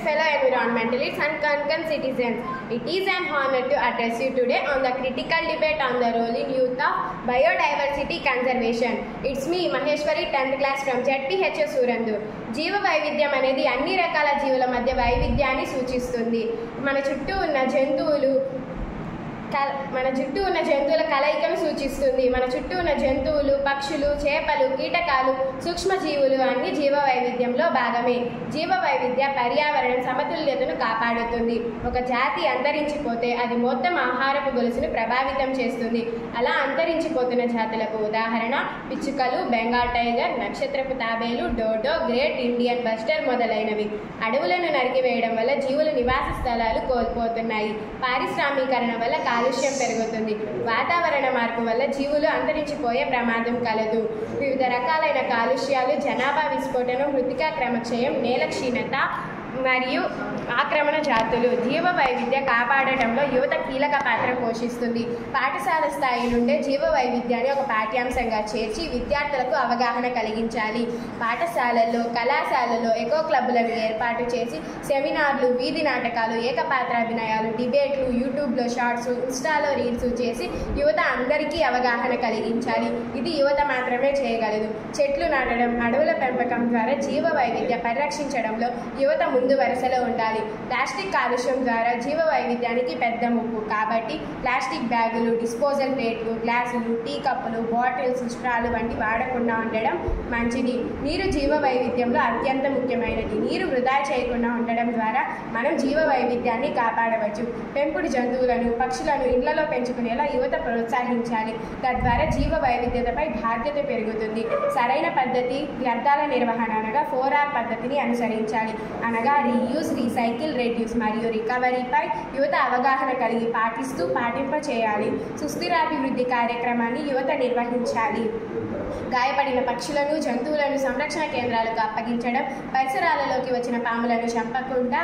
fellow environmentalists and concerned citizens. It is an honor to address you today on the critical debate on the role in youth of biodiversity conservation. It's me, Maheshwari, 10th class from ZPHS Surandur. జీవ వైవిధ్యం అనేది అన్ని రకాల జీవుల మధ్య వైవిధ్యాన్ని సూచిస్తుంది. మన చుట్టూ ఉన్న జంతువుల కలయికను సూచిస్తుంది. మన చుట్టూ ఉన్న జంతువులు, పక్షులు, చేపలు, కీటకాలు, సూక్ష్మజీవులు అన్ని జీవ వైవిధ్యంలో భాగమే. జీవ వైవిధ్య పర్యావరణ సమతుల్యతను కాపాడుతుంది. ఒక జాతి అంతరించిపోతే అది మొత్తం ఆహారపు గొలుసును ప్రభావితం చేస్తుంది. అలా అంతరించిపోతున్న జాతులకు ఉదాహరణ పిచ్చుకలు, బెంగాల్ టైగర్, నక్షత్రపు తాబేలు, డోడో, గ్రేట్ ఇండియన్ బస్టర్ మొదలైనవి. అడవులను నరికివేయడం వల్ల జీవుల నివాస స్థలాలు కోల్పోతున్నాయి. పారిశ్రామీకరణ వల్ల కాలుష్యం పెరుగుతుంది. వాతావరణ మార్పు వల్ల జీవులు అంతరించిపోయే ప్రమాదం కలదు. వివిధ రకాలైన కాలుష్యాలు, జనాభా విస్ఫోటనం, మృతికా క్రమక్షయం, నేల క్షీణత మరియు ఆక్రమణ జాతులు. జీవ వైవిధ్య కాపాడటంలో యువత కీలక పాత్ర పోషిస్తుంది. పాఠశాల స్థాయి నుండే జీవ వైవిధ్యాన్ని ఒక పాఠ్యాంశంగా చేర్చి విద్యార్థులకు అవగాహన కలిగించాలి. పాఠశాలల్లో, కళాశాలలో ఎకో క్లబ్లను ఏర్పాటు చేసి సెమినార్లు, వీధి నాటకాలు, ఏకపాత్రాభినయాలు, డిబేట్లు, యూట్యూబ్లో షార్ట్స్, ఇన్స్టాలో రీల్స్ చేసి యువత అందరికీ అవగాహన కలిగించాలి. ఇది యువత మాత్రమే చేయగలదు. చెట్లు నాటడం, అడవుల పెంపకం ద్వారా జీవ వైవిధ్య పరిరక్షించడంలో యువత ముందు వరుసలో ఉండాలి. ప్లాస్టిక్ కాలుష్యం ద్వారా జీవ వైవిధ్యానికి పెద్ద ముప్పు. కాబట్టి ప్లాస్టిక్ బ్యాగులు, డిస్పోజల్ ప్లేట్లు, గ్లాసులు, టీ కప్పులు, బాటిల్స్, స్ట్రాలు వంటి వాడకుండా ఉండడం మంచిది. నీరు జీవ వైవిధ్యంలో అత్యంత ముఖ్యమైనది. నీరు వృధా చేయకుండా ఉండడం ద్వారా మనం జీవ వైవిధ్యాన్ని కాపాడవచ్చు. పెంపుడు జంతువులను, పక్షులను ఇళ్లలో పెంచుకునేలా యువత ప్రోత్సహించాలి. తద్వారా జీవ వైవిధ్యతపై బాధ్యత పెరుగుతుంది. సరైన పద్ధతి వ్యర్థాల నిర్వహణ అనగా 4R పద్ధతిని అనుసరించాలి. అనగా రీయూజ్, రీసైకిల్, రెడ్యూస్ మరియు రికవరీపై యువత అవగాహన కలిగి పాటింప చేయాలి. సుస్థిరాభివృద్ధి కార్యక్రమాన్ని యువత నిర్వహించాలి. గాయపడిన పక్షులను, జంతువులను సంరక్షణ కేంద్రాలకు అప్పగించడం, పరిసరాలలోకి వచ్చిన పాములను చంపకుండా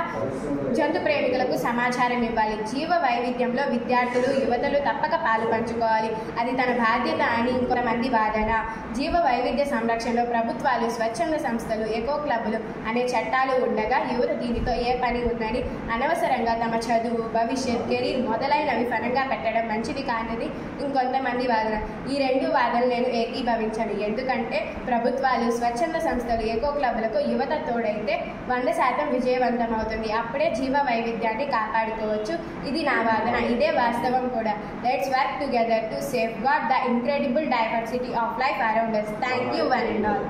జంతు ప్రేమికులకు సమాచారం ఇవ్వాలి. జీవ వైవిధ్యంలో విద్యార్థులు, యువతలు తప్పక పాలు పంచుకోవాలి. అది తన బాధ్యత అని ఇంకొంతమంది వాదన. జీవ వైవిధ్య సంరక్షణలో ప్రభుత్వాలు, స్వచ్ఛంద సంస్థలు, ఎకో క్లబ్లు అనే చట్టాలు ఉండగా యువత దీనితో ఏ పని ఉందని అనవసరంగా తమ చదువు, భవిష్యత్, కెరీర్ మొదలైనవి ఫలంగా పెట్టడం మంచిది కానిది ఇంకొంతమంది వాదన. ఈ రెండు వాదనలు నేను ఏకీభవించను. ఎందుకంటే ప్రభుత్వాలు, స్వచ్ఛంద సంస్థలు, ఎకో క్లబ్లకు యువత తోడైతే 100% విజయవంతం అవుతుంది. అప్పుడే జీవ వైవిధ్యాన్ని కాపాడుకోవచ్చు. ఇది నా వాదన. ఇదే వాస్తవం కూడా. Let's work together to safeguard the incredible diversity of life around us. Thank you one and all.